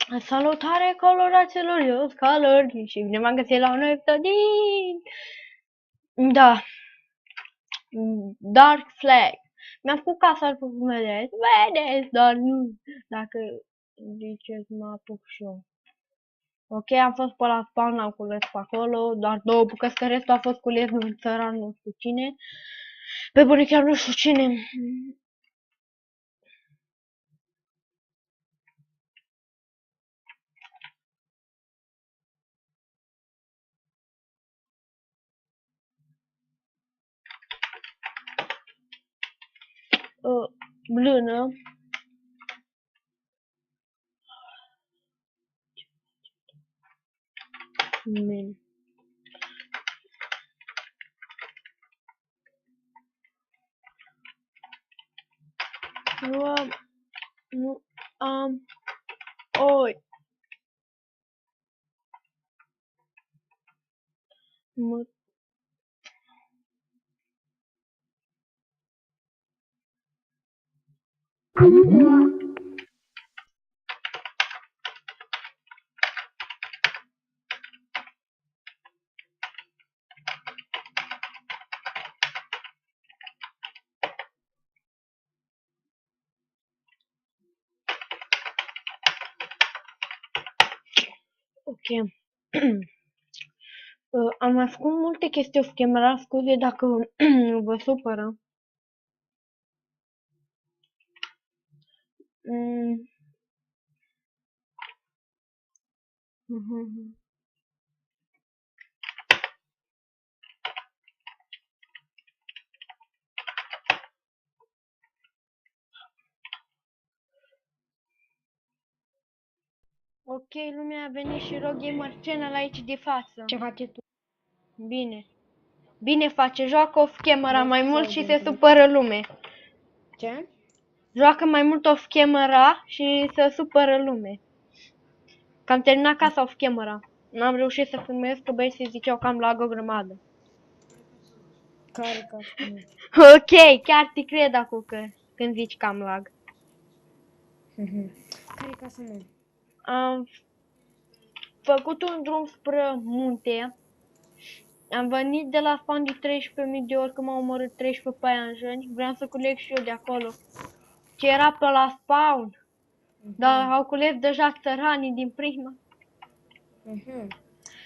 Salutare coloraților, eu sunt Color și bine m-am găsit la un nou episod din... Da, Dark Flag. Mi-am făcut casa după cum vedeți, dar nu, dacă ziceți mă apuc și eu. Ok, am fost pe la spawn, am cules pe acolo, doar două bucăți, că restul a fost cules de un țăran, nu știu cine. Pe bune chiar nu știu cine. Blână. Man. Nu am oi. Ok. Am mai făcut multe chestii off camera, scuze dacă vă supără. Ok, lumea, a venit și Rogamer Channel aici de față. Ce face tu? Bine. Bine face, joacă off camera mai mult și se supără lume. Ce? Joacă mai mult off camera și se supără lume. Că am terminat casa off camera. N-am reușit să filmez că băieții ziceau că am lag o grămadă. Care casă? Ok, chiar te cred acum când zici că am lag. Care casă, mă? Am făcut un drum spre munte. Am venit de la spawn de 13.000 de ori, că m-au omorât 13 paianjeni. Vreau să culeg și eu de acolo. Ce era pe la spawn. Dar au cules deja țăranii din prima.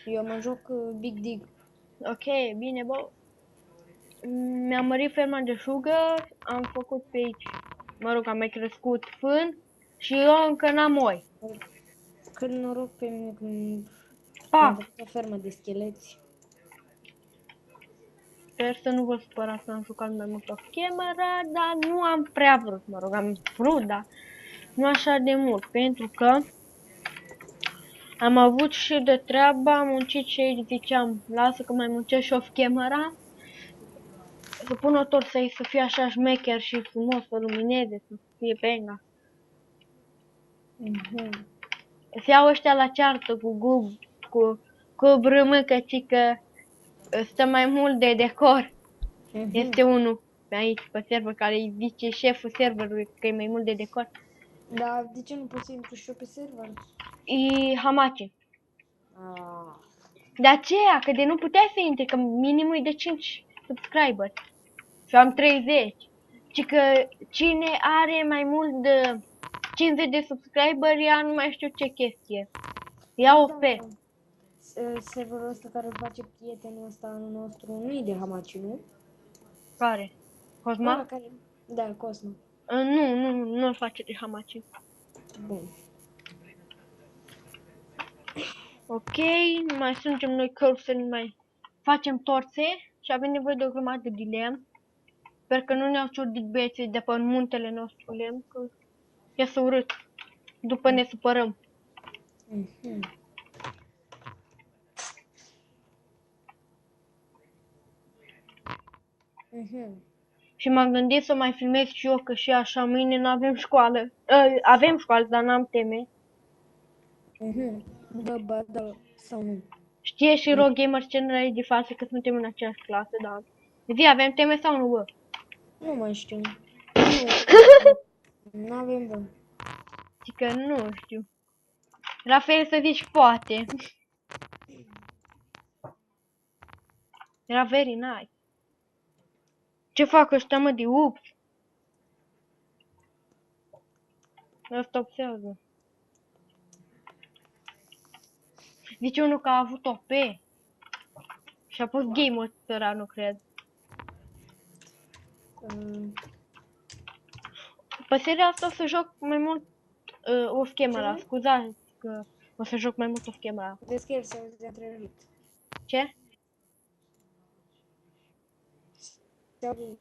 Eu mă joc Big Dig. Ok, bine, bă. Mi-am mărit ferma de sugar. Am făcut pe aici. Mă rog, am mai crescut fân. Și eu încă n-am oi. Cât noroc pe mine când Pa! am făcut o fermă de scheleți. Sper să nu vă supărați că am jucat mai mult off camera, dar nu am prea vrut, mă rog, am vrut, dar nu așa de mult, pentru că am avut și de treabă, am muncit și aici ziceam, lasă că mai muncesc și off camera, să pun o tot să fie așa șmecher și frumos, să lumineze, să fie benga. Se iau ăștia la ceartă cu brâmâcă, ci că stă mai mult de decor. Este unul pe aici, pe server, care îi zice șeful serverului că e mai mult de decor. Dar de ce nu poți să intru și eu pe server? E Hamachi. De aceea, că de nu puteai să intri, că minimul e de 5 subscriberi. Și am 30. Și că cine are mai mult de 50 de subscriberi, ea nu mai știu ce chestie. Ia OP. Serverul ăsta care îl face prietenul ăsta anul nostru nu e de Hamachi, nu? Care? Cosma? Ăla care... Da, Cosmo. Nu-l face de Hamachi. Bun. Ok, mai strângem noi căruți să mai facem torțe și avem nevoie de o grămadă de lemn. Sper că nu ne-au ciordit băieții de pe muntele nostru lemn, că iasă urât. După ne supărăm. Și m-am gândit să mai filmez și eu, că și așa mâine nu avem școală. Avem școală, dar n-am teme. Da, sau nu. Știe și Rogamer Channel aici de față că suntem în aceeași clasă, dar... Zi, avem teme sau nu, bă? Nu mai știu. Nu avem, bă. Și că nu știu. La fel să zici poate. Era very nice. Ce fac ăștia, mă, de ups? Ăsta observă. Zice unul că a avut OP. Și a pus game-ul nu cred. Pe seria asta o să joc mai mult off camera. Ce? Scuzați că o să joc mai mult off camera. Vezi că el se auzi întrerupt. Ce? Se auzi.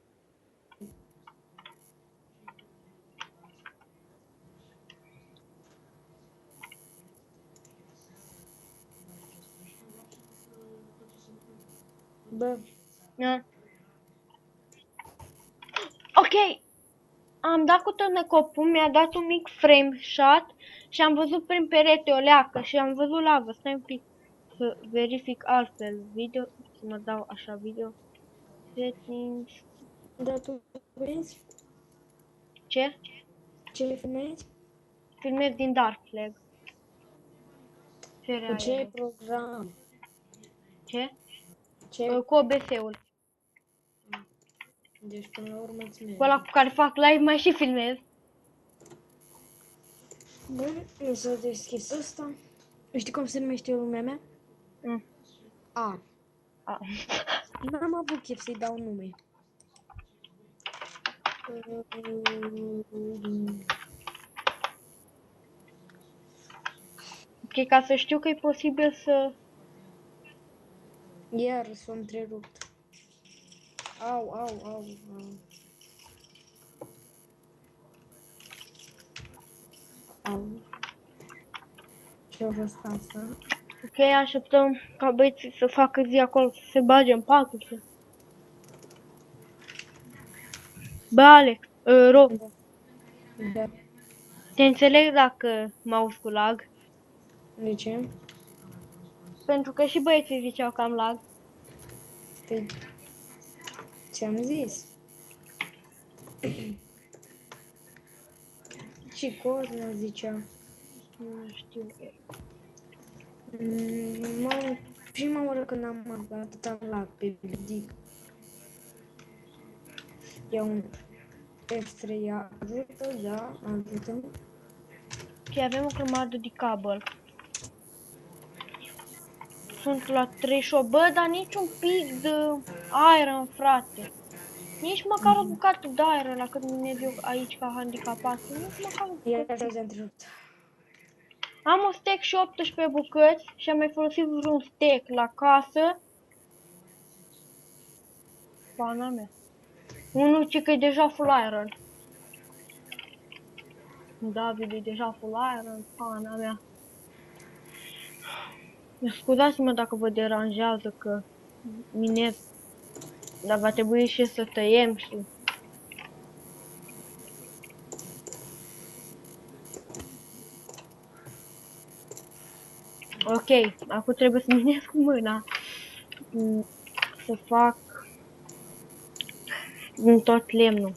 Bă, Da. Ok. Am dat cu tănăcopul, mi-a dat un mic frame shot și am văzut prin perete o leacă și am văzut lavă. Stai un pic să verific altfel video, să mă dau așa video. Settings. dar tu vezi Ce? ce filmezi? Filmez din Dark Flag. Cu ce Seria. program? Ce? Ce? Cu OBS-ul. Deci până la urmă îți Cu merge. ăla cu care fac live mai și filmez. Bun, o să deschis ăsta. Știi cum se numește lumea mea? Mm. A. A. N-am avut chef să-i dau nume. Ok, ca să știu că e posibil să... Iar s-a întrerupt. Au, au, au, au. Au. Ce-a fost asta? Ok, așteptăm ca băieții să facă zi acolo, să se bage în patru. Bă, Alex, Da. te înțeleg dacă mă auzi cu lag. De ce? Pentru că și băieții ziceau că am lag. Păi, ți-am zis. Și Cosma zicea. Nu știu. Prima oară când am atâta lag pe ridic. E un extra, ia ajută, da, ajută. Ok, avem o grămadă de cabel. Sunt la 38. Bă, dar nici un pic de iron, frate. Nici măcar o bucată de iron la cât mi eu aici ca handicapat. Nici măcar o Iar bucată. așa s-a întrerupt. Am un stack și 18 bucăți și am mai folosit vreun stack la casă. Pana mea. Unul ce că e deja full iron. David e deja full iron, pana mea. Scuzați-mă dacă vă deranjează că minez. Dar va trebui și să tăiem și... Ok, acum trebuie să minez cu mâna. Să fac din tot lemnul.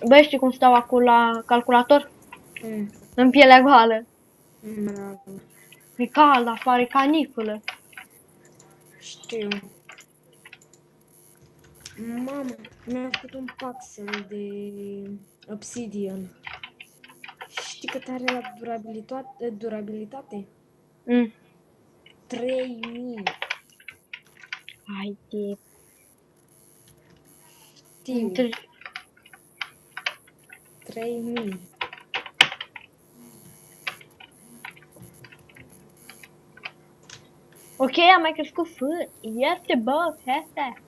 Băi, știi cum stau acum la calculator? În pielea goală. Bravo. E cald afară, e caniculă. Știu. Mamă, mi-a făcut un pixel de obsidian. Știi cât are la durabilitate? 3000. Haide. Știu, 3000. Ok, am mai crescut fân. Este bă, fete.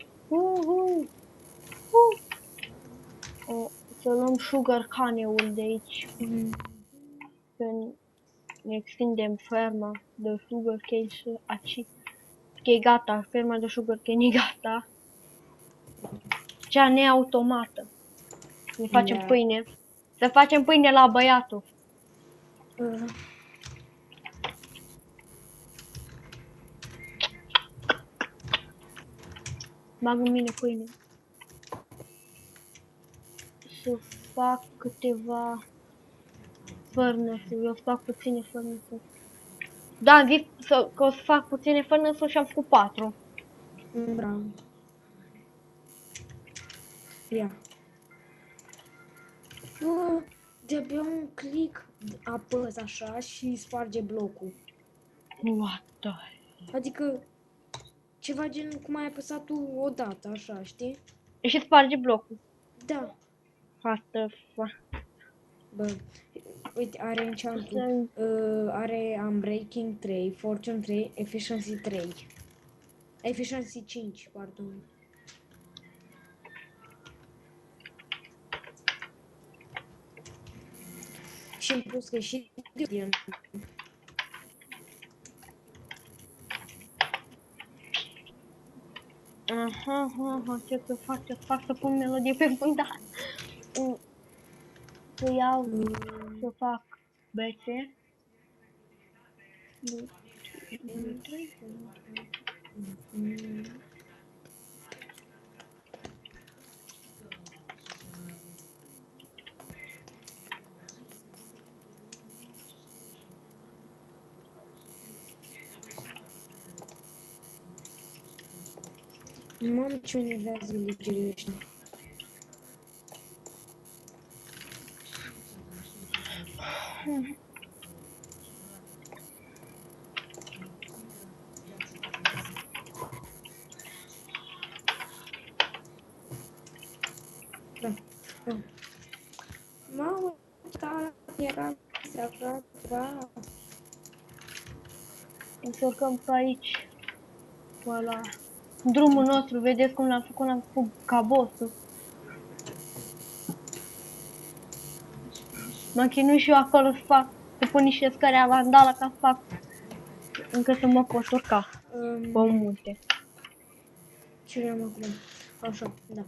O să luăm sugar cane-ul de aici. Să ne extindem ferma de sugar cane și aici. Ok, gata, ferma de sugar cane e gata. Cea neautomată. Ne facem Da. pâine. Să facem pâine la băiatul. Bag în mine pâine. Să fac câteva furnace-uri. Eu fac puține furnace-uri. Da, am zis că o să fac puține furnace-uri și am făcut 4. Bravo. Ia. Bă, de-abia un click apăs așa și sparge blocul. What the... Adică ceva gen cum ai apăsat tu odată, așa, știi? Și sparge blocul. Da. What the fuck? Bă, uite, are enchantul, are Unbreaking 3, Fortune 3, Efficiency 3. Efficiency 5, pardon. Și în plus că și din Aha, ce să fac, să pun melodie pe fundal. Să iau, să fac bețe. Mamă, ce univers villagerii ăștia. Da. Da. Mamă, tare era să afla ceva. Încercăm pe aici. Pe ăla. Drumul nostru, vedeți cum l-am făcut cabosul. M-am chinuit și eu acolo să pun niște scări avandala ca să fac încă să mă pot urca pe un munte. Ce am acum? Așa, da.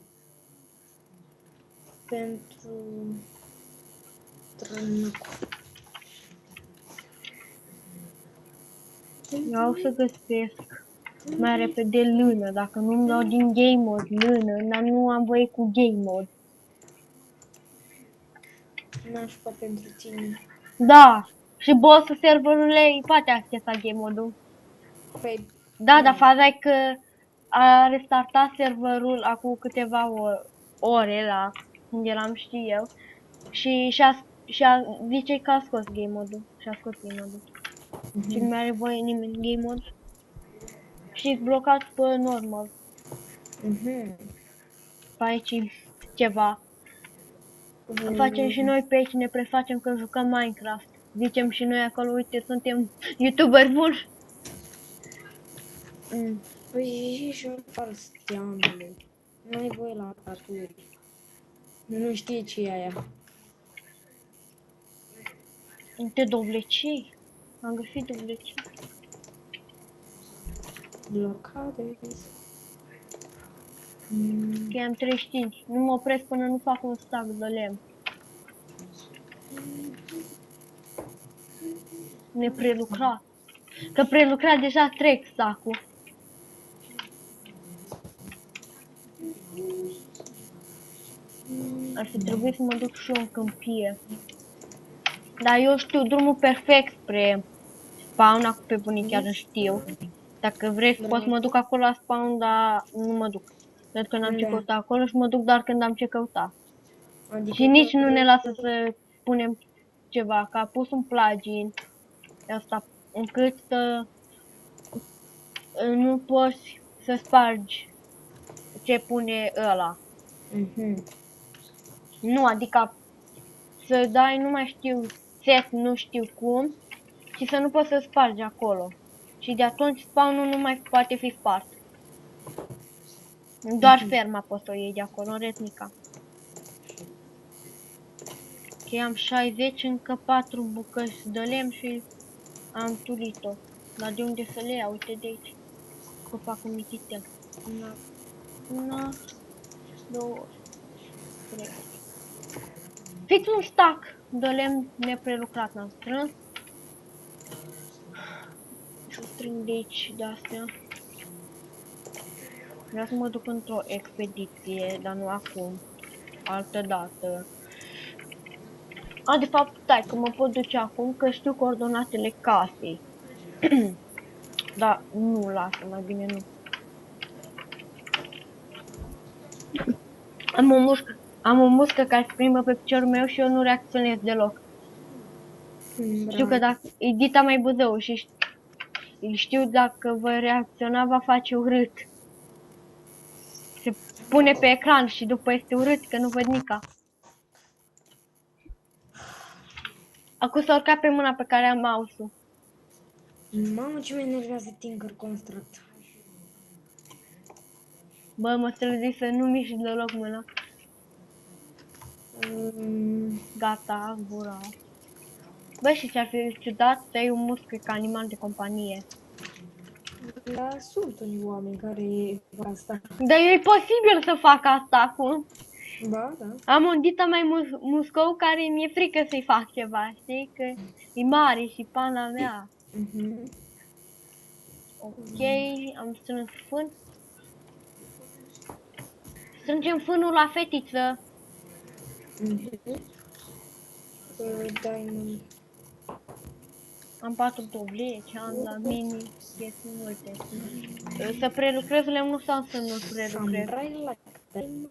Pentru... Trănacu. Vreau să găsesc mai repede lână, dacă nu-mi dau din game mode lână, dar nu am voie cu game mode. Nașpa pentru tine. Da, și boss-ul serverului poate accesa game mode-ul. Păi, Da, dar faza e că a restartat serverul acum câteva ore la unde eram și eu și zice că a scos game mode-ul și a scos game mode-ul. Și nu mai are voie nimeni game mode. Și e blocat pe normal. Pe aici ceva. Facem și noi pe aici, ne prefacem că jucăm Minecraft. Zicem și noi acolo, uite, suntem YouTuber buni. Păi și un fals steanule. Nu ai voie la aturi. Nu știe ce e aia. Uite, dovlecei. Am găsit dovlecei. Blocades. Că am 35. Nu mă opresc până nu fac un stack de lemn. Neprelucrat. Că prelucrat deja trec stack-ul. Ar fi trebuit să mă duc și eu în câmpie. Dar eu știu drumul perfect spre spawn, acum pe bunii chiar știu. Dacă vreți pot să mă duc acolo la spawn, dar nu mă duc. Pentru că n-am ce căuta acolo și mă duc doar când am ce căuta. Adică Și nici nu ne lasă să punem ceva, că a pus un plugin asta încât nu poți să spargi ce pune ăla. Nu, adică să dai, nu mai știu, set, nu știu cum, și să nu poți să spargi acolo. Și de atunci spawnul nu mai poate fi spart. Doar ferma poți să o iei de acolo, în retnica. Ok, am 60, încă 4 bucăți de lemn și am tulit-o. Dar de unde să le iau? Uite de aici. Copacul mititel. 1, 2, 3. Fix un stack de lemn neprelucrat n-am strâns. Și o strâng de aici de astea. Vreau să mă duc într-o expediție, dar nu acum. Altă dată. A, de fapt, stai, că mă pot duce acum, că știu coordonatele casei. Da, nu, lasă, mai bine nu. Am o muscă care se plimbă pe piciorul meu și eu nu reacționez deloc. Știu că dacă e Dita mai Buzău și știu dacă voi reacționa va face urât. Se pune pe ecran și după este urât că nu văd nica. Acum s-a urcat pe mâna pe care am mouse-ul. Mamă, ce mă enervează Tinker Construct. Bă, mă strădui să nu mișc deloc mâna. Gata, gura. Bă, și ți-ar fi ciudat să ai un muscă ca animal de companie. Da, sunt unii oameni care fac asta. Dar e posibil să fac asta acum. Ba, da. Am un dita mai muscou care mi-e frică să-i fac ceva, știi? Că e mare și pana mea. Ok, am strâns fân. Strângem fânul la fetiță. Diamond. Am 4 tobleci, am la mini, chestii multe. Să prelucrez lemnul sau să nu-l prelucrez? Samurai like diamond.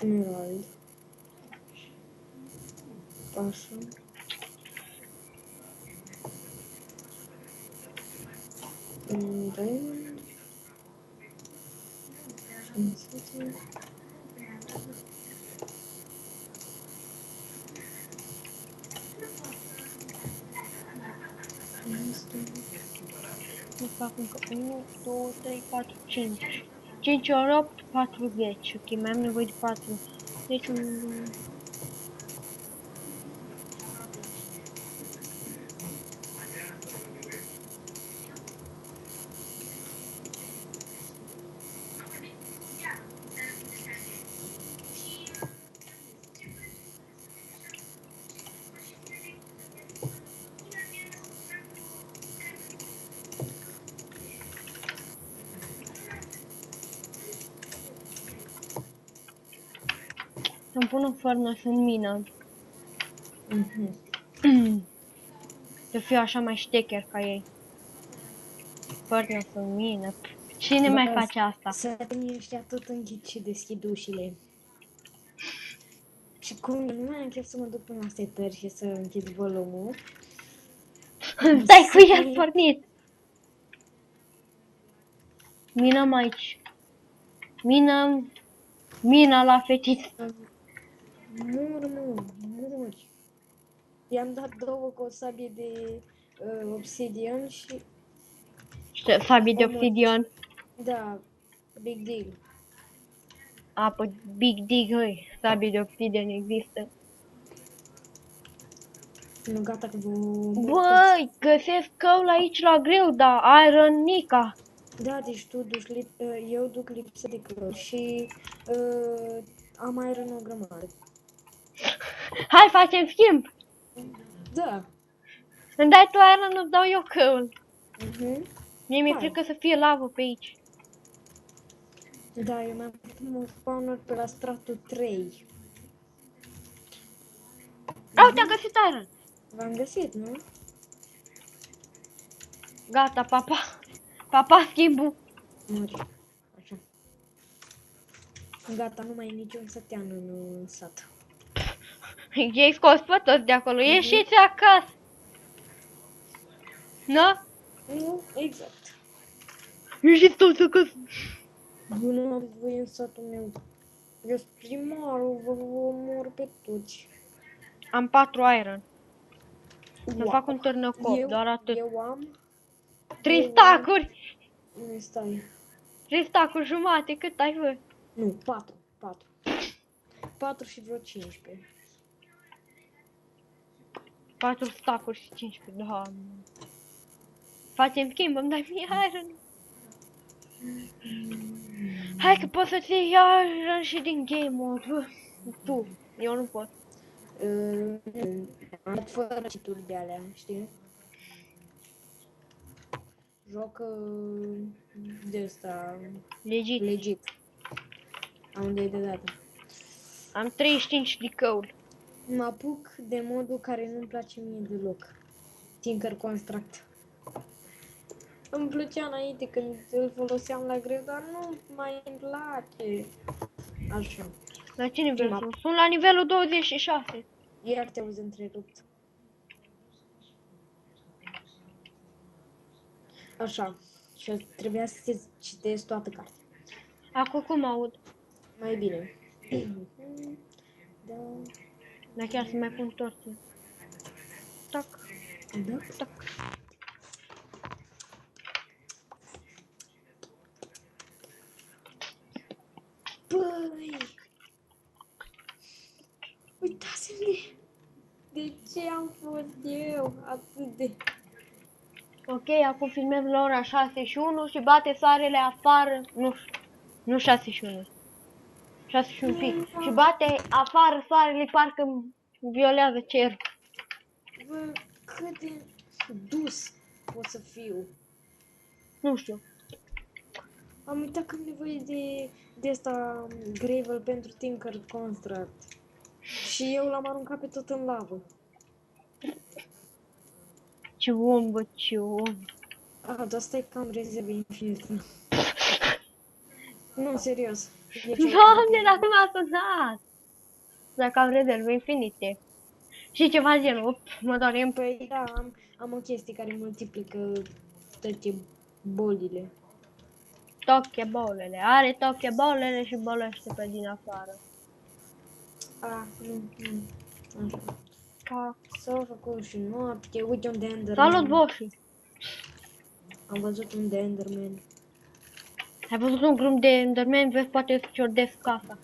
Emerald. Așa. Diamond. Să fac încă 1, 2, 3, 4, 5. 5 ori 8, 40. Ok, mai am nevoie de 4. Deci un... Să-mi pun în furnace în mină. Să fiu așa mai ștecher ca ei. Furnace în mină. Cine mai face asta? Sătenii ăștia tot închid și deschid ușile. Și cum nu mai am chef să mă duc până la setări și să închid volumul. Stai cu el pornit! Minăm aici. Mina la fetiță. Muri. I-am dat 2 cu o sabie de obsidian și... Sabie de obsidian. Da, big deal. Apă, big dig, hăi. Sabie de obsidian există. Nu, gata că Băi, găsesc căul aici la greu, dar Iron Nica. Da, deci tu duci, eu duc lipsă de clor și am iron o grămadă. Hai, facem schimb. Da. Îmi dai tu Iron, îți dau eu căul. Mie mi-e Hai. frică să fie lavă pe aici. Da, eu mi-am făcut un spawner pe la stratul 3. Uite, am găsit Iron. V-am găsit, nu? Gata, papa. Papa, schimbul. Mori. Așa. Gata, nu mai e niciun sătean în sat. I-ai scos pe toți de acolo. Ieșiți acasă. Nu? Nu, exact. Ieșiți toți acasă. Eu nu am voie în satul meu. Eu sunt primarul, vă omor pe toți. Am 4 Iron. Să fac un târnăcop, doar atât. Eu am... 3 stacuri. Nu, stai. 3 stacuri jumate, cât ai văzut? Nu, 4. 4 și vreo 15. 4 stacuri și 15, doamne. Facem schimb, îmi dai mie Iron. Hai că poți să-ți iei Iron și din game mode. Tu, eu nu pot. Am dat fără cituri de alea, știi? Joc de ăsta Legit. legit. Am de dată. Am 35 de căuri. Mă apuc de modul care nu-mi place mie deloc. Tinker Construct. Îmi plăcea înainte când îl foloseam la greu, dar nu mai îmi place. Așa. La ce nivel Prima. sunt? Sunt la nivelul 26. Iar te-auzi întrerupt. Așa. Și trebuia să citesc toată cartea. Acum cum aud? Mai bine. Da. Dar chiar să mai pun torțe. Tac, Da. tac. Băi! Uitați-mi de ce am fost eu atât de... Ok, acum filmez la ora 6 și 1 și bate soarele afară. Nu, nu 6 și 1. 6 și un pic. Și bate afară soarele, parcă violează cerul. Bă, cât de dus pot să fiu. Nu știu. Am uitat că am nevoie de asta gravel pentru Tinker Construct. Și eu l-am aruncat pe tot în lavă. Ce om, bă, ce om. Dar asta e cam rezervă infinită. Nu, serios. Doamne, dacă m-a sunat! Dacă am rezerve infinite. Și ceva genul, mă doare. Păi da, am o chestie care multiplică toate bolile. Tochebolele. Are tochebolele și bolește pe din afară. Nu. Așa. Ca... S-au făcut și noapte, uite un Enderman. Salut, Boshi! Am văzut un Enderman. Ai văzut un grup de Enderman? Vezi, poate îți ciordesc casa.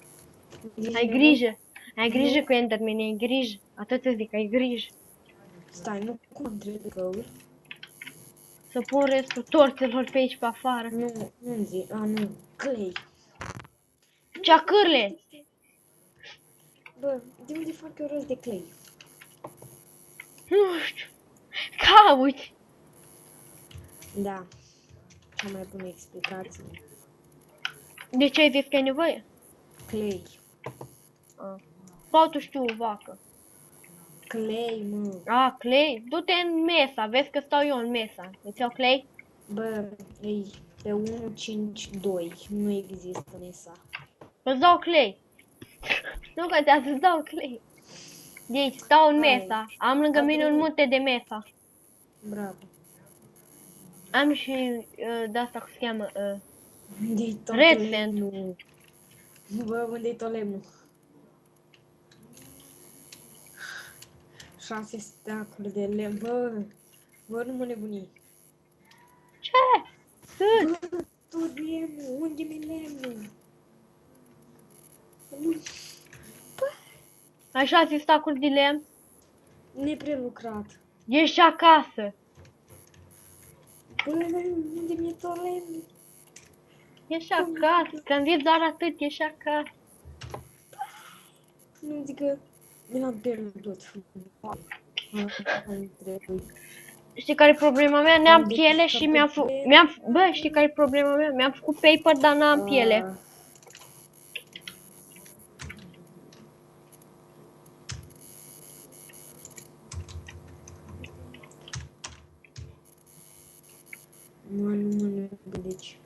Ai grijă! Ai grijă cu Enderman, ai grijă. Atât îți zic, ai grijă. Stai, nu cum am trebuit căuri? Să pun restul torțelor pe aici, pe afară. Nu-mi zi, nu, clay. Ceacârle! Bă, de unde fac eu rost de clay? Nu știu. Cauți! Da, cea mai bună explicație. De ce ai zis că ai nevoie? Clay. Sau tu știu o vacă. Clay, mă. Clay? Du-te în mesa, vezi că stau eu în mesa. Îți iau clay? Bă, ei, pe 152 nu există mesa. Îți dau clay. Nu contează, îți dau clay. De aici, stau în Hai. mesa. Am lângă mine un munte de mesa. Bravo. Am și de asta cum se cheamă. Unde-i tot Red lemnul? Bă, unde-i tot lemnul? 6 stacuri de lemn, bă, nu mă nebuni. Ce? Cât? Bă, tot lemnul, unde mi lemnul? Nu, Așa ți stacuri de lemn? neprelucrat. Ești acasă. Bă, unde mi-e tot lemnul? Ești acasă. Când vii doar atât, ești acasă. Nu zic că mi l-am pierdut. Știi care e problema mea? N-am piele și bă, știi care e problema mea? Mi-am făcut paper, dar n-am piele. Nu mă gândeci.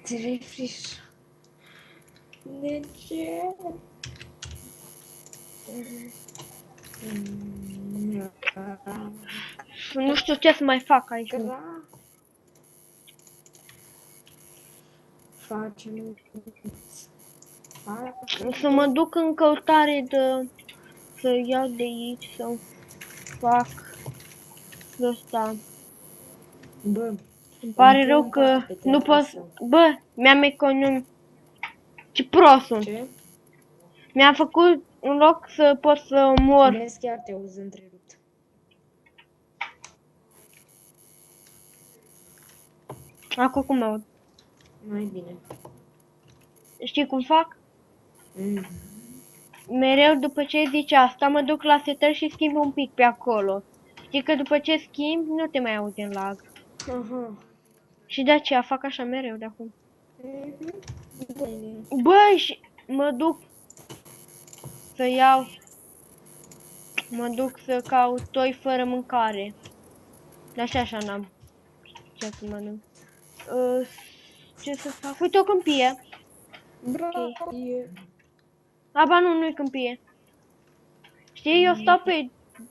Refresh. De ce? Nu știu ce să mai fac aici. Facem. Să mă duc în căutare de... Să iau de aici, să fac de asta. Bă, Îmi pare rău că nu pot... Bă, mi-am economit. Ce prost sunt. Ce? Mi-a făcut un loc să pot să mor. Vezi, chiar te auzi întrerupt. Acum cum aud? Mai bine. Știi cum fac? Mereu după ce zice asta, mă duc la setări și schimb un pic pe acolo. Știi că după ce schimbi, nu te mai auzi în lag. Aha. Și de aceea fac așa mereu de acum. Bine. Băi, și mă duc să iau... Mă duc să caut toi fără mâncare. Dar și așa n-am ce să mănânc. Ce să fac? Uite o câmpie. Bravo. Aba nu-i câmpie. Știi, eu stau pe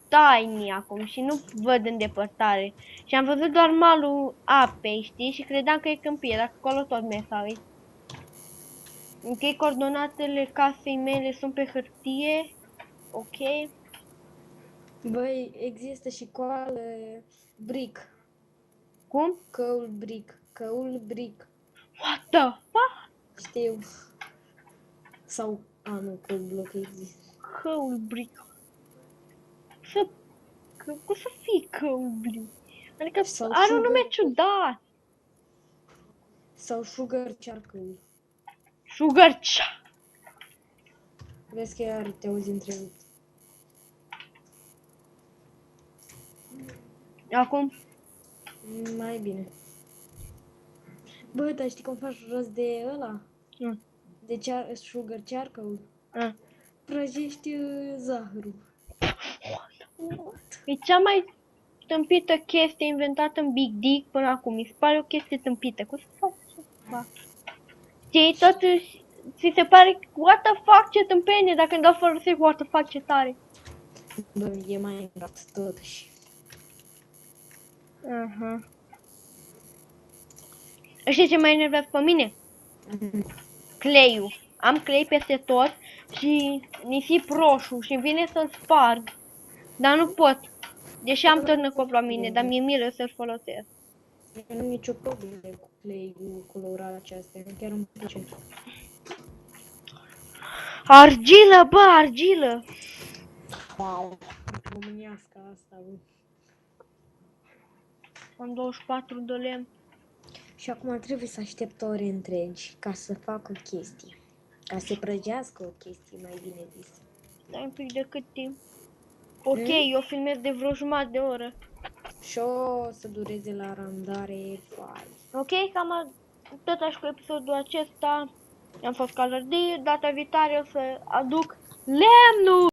Tiny acum și nu văd în depărtare. Și am văzut doar malul apei, știi? Și credeam că e câmpie, dacă acolo tot merg uit. Ok, coordonatele casei mele sunt pe hârtie. Ok. Băi, există și coală brick. Cum? Căul brick. Căul brick. What the fuck? Știu. Sau, nu, căul bloc există. Căul brick. Cum să fie căul brick? Adică Sau are un nume sugar- ciudat. Sau sugar charcoal. Sugar cha. Vezi că iar te auzi întrerupt. Acum. Mai bine. Bă, dar știi cum faci rost de ăla? Mm. De sugar charcoal? Ah. Prăjești zahărul. E cea mai tâmpită chestie inventată în Big Dick până acum. Mi se pare o chestie tâmpită. Cum să fac ceva? Știi, totuși, ți se pare, what the fuck, ce tâmpenie, dacă îmi dau folosești, what the fuck, ce tare. Bă, e mai rat totuși. Aha. Știi ce mă enervează pe mine? Cleiul. Am clei peste tot și nisip roșu și vine să-l sparg. Dar nu pot. Deși am târnăcop la mine, dar mi-e milă să-l folosesc. Eu nu am nicio problemă cu play-ul, colorarea aceasta, chiar îmi place. Argilă, bă, argilă! Wow! Românească asta, bă. Am 24 de lemn. Și acum trebuie să aștept ore întregi ca să fac o chestie. Ca să prăjească o chestie, mai bine zis. Stai un pic de cât timp. Ok, eu filmez de vreo jumătate de oră. Și o să dureze la randare, vai. Ok, cam tot așa cu episodul acesta. Am fost Calărdie, data viitoare o să aduc lemnul!